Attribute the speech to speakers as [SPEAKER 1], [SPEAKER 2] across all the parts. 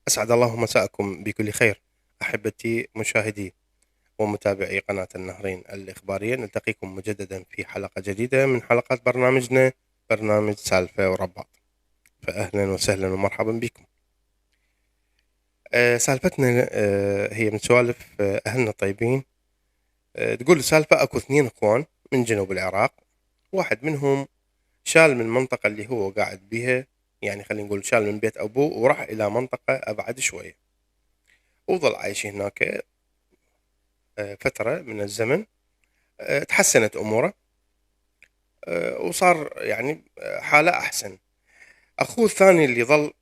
[SPEAKER 1] أسعد الله مساءكم بكل خير أحبتي مشاهدي ومتابعي قناة النهرين الإخبارية. نلتقيكم مجددا في حلقة جديدة من حلقات برنامجنا، برنامج سالفة ورباط. فأهلا وسهلا ومرحبا بكم. سالفتنا هي من سوالف أهلنا الطيبين. تقول السالفة أكو 2 أخوان من جنوب العراق، واحد منهم شال من المنطقة اللي هو قاعد بيها، يعني خلينا نقول شال من بيت أبوه وراح إلى منطقة أبعد شوية، وظل عايش هناك فترة من الزمن. تحسنت أموره، وصار يعني حاله أحسن. أخوه الثاني اللي ظل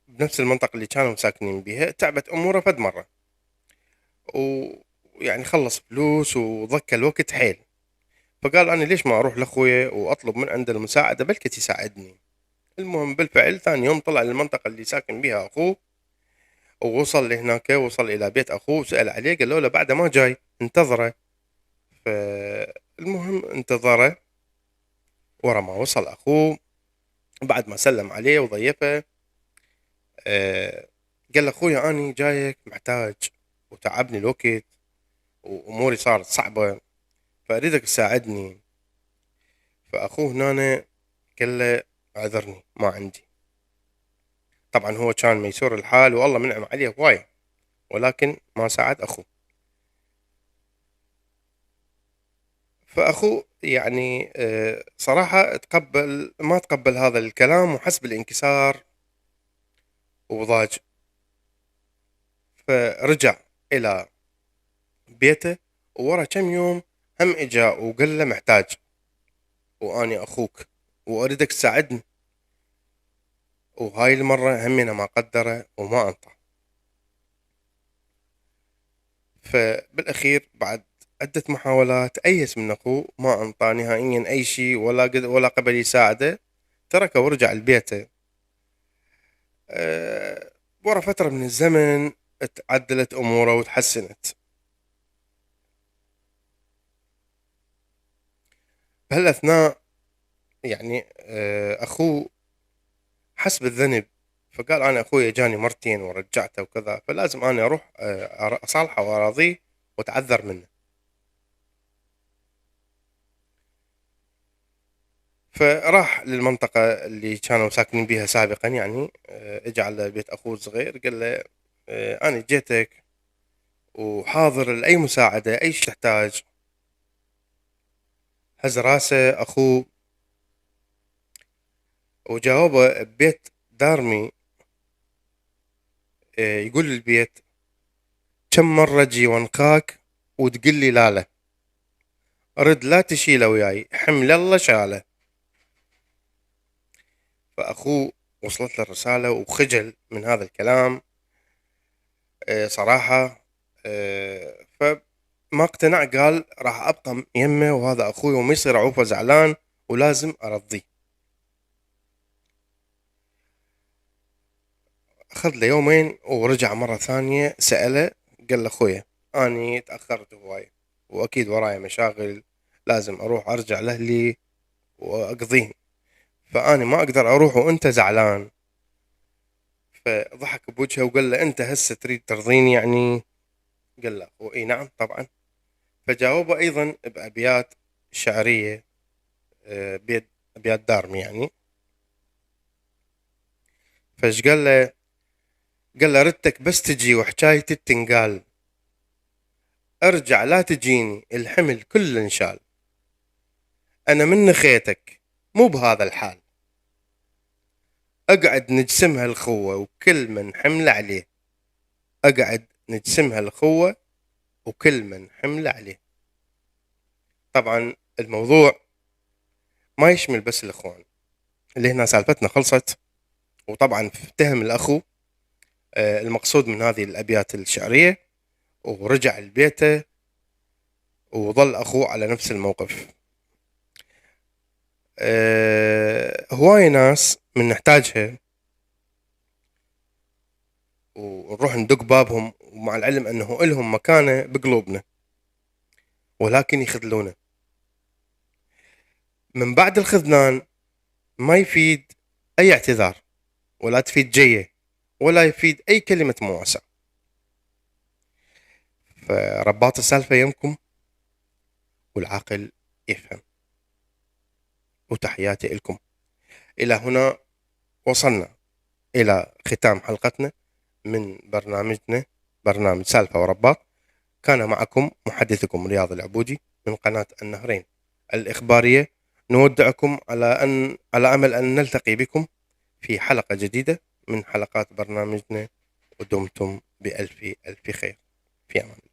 [SPEAKER 1] بنفس المنطقة اللي كانوا ساكنين بيها تعبت أموره فد مرة، ويعني خلص فلوس وضك الوقت حيل، فقال أنا ليش ما أروح لأخويا وأطلب من عنده المساعدة بلكي يساعدني. المهم بالفعل ثاني يوم طلع للمنطقة اللي ساكن بيها أخوه، ووصل لهناك، وصل إلى بيت أخوه وسأل عليه، قالوا له بعد ما جاي انتظره. فالمهم انتظره، ورا ما وصل أخوه بعد ما سلم عليه وضيفه، آه قال له أخويا أني جايك محتاج وتعبني الوقت وأموري صارت صعبة، فأريدك تساعدني. فأخوه هنا قال له اعذرني ما عندي. طبعا هو كان ميسور الحال والله منعم عليه هواية، ولكن ما ساعد أخوه. فأخوه يعني صراحة ما تقبل هذا الكلام وحس بالانكسار وضاج، فرجع إلى بيته. وورا كم يوم هم اجا وقال له محتاج واني اخوك واريدك تساعدني، وهاي المرة همينه ما قدره وما انطى. فبالاخير بعد عدة محاولات ايس من اخوه، ما انطى نهائيا اي شيء ولا قبل يساعده، تركه ورجع لبيته. ورا فترة من الزمن تعدلت اموره وتحسنت. بهالاثناء يعني اخوه حس بالذنب، فقال انا اخوي جاني مرتين ورجعته وكذا، فلازم انا اروح اصالحه واراضيه واتعذر منه. فراح للمنطقة اللي كانوا ساكنين بيها سابقا، يعني اجى على بيت اخوه الصغير قال له انا جيتك وحاضر لأي مساعدة اي شيء تحتاج. هز راسه اخوه وجاوبه ببيت دارمي، يقول للبيت كم مرة جي وانقاك وتقول لي لا لا، رد لا تشيله وياي حمل الله شاله. فأخوه وصلت له الرسالة وخجل من هذا الكلام صراحة. فما اقتنع، قال راح أبقى يمه وهذا أخوي وما يصير أعوفه زعلان ولازم أرضيه. أخذ له يومين ورجع مرة ثانية سأله، قال له أخويا أني تأخرت هواية وأكيد ورايا مشاغل لازم أروح أرجع لأهلي وأقضيهم، فأنا ما أقدر أروح وأنت زعلان. فضحك بوجهه وقال له أنت هسه تريد ترضيني يعني؟ قال له اي نعم طبعا. فجاوبه ايضا بابيات شعريه، بيد ابيات دارمي يعني. فايش قال له؟ قال له ردتك بس تجي وحكايتي تنقال، ارجع لا تجيني الحمل كل انشال، انا من نخيتك مو بهذا الحال، اقعد نجسمها الخوه وكل من حمل عليه، اقعد نجسمها الخوه وكل من حمل عليه. طبعا الموضوع ما يشمل بس الاخوان، اللي هنا سالفتنا خلصت. وطبعا اتهم الاخو المقصود من هذه الأبيات الشعرية، ورجع لبيته وظل أخوه على نفس الموقف. هواي ناس من نحتاجها ونروح ندق بابهم، ومع العلم أنه إلهم مكانة بقلوبنا، ولكن يخذلونا. من بعد الخذلان ما يفيد أي اعتذار، ولا تفيد جية، ولا يفيد أي كلمة مواساة. فرباط السالفة يمكم والعاقل يفهم. وتحياتي لكم. إلى هنا وصلنا إلى ختام حلقتنا من برنامجنا، برنامج سالفة ورباط. كان معكم محدثكم رياض العبودي من قناة النهرين الإخبارية. نودعكم على أمل أن نلتقي بكم في حلقة جديدة من حلقات برنامجنا، ودمتم بألف ألف خير. في أمان الله.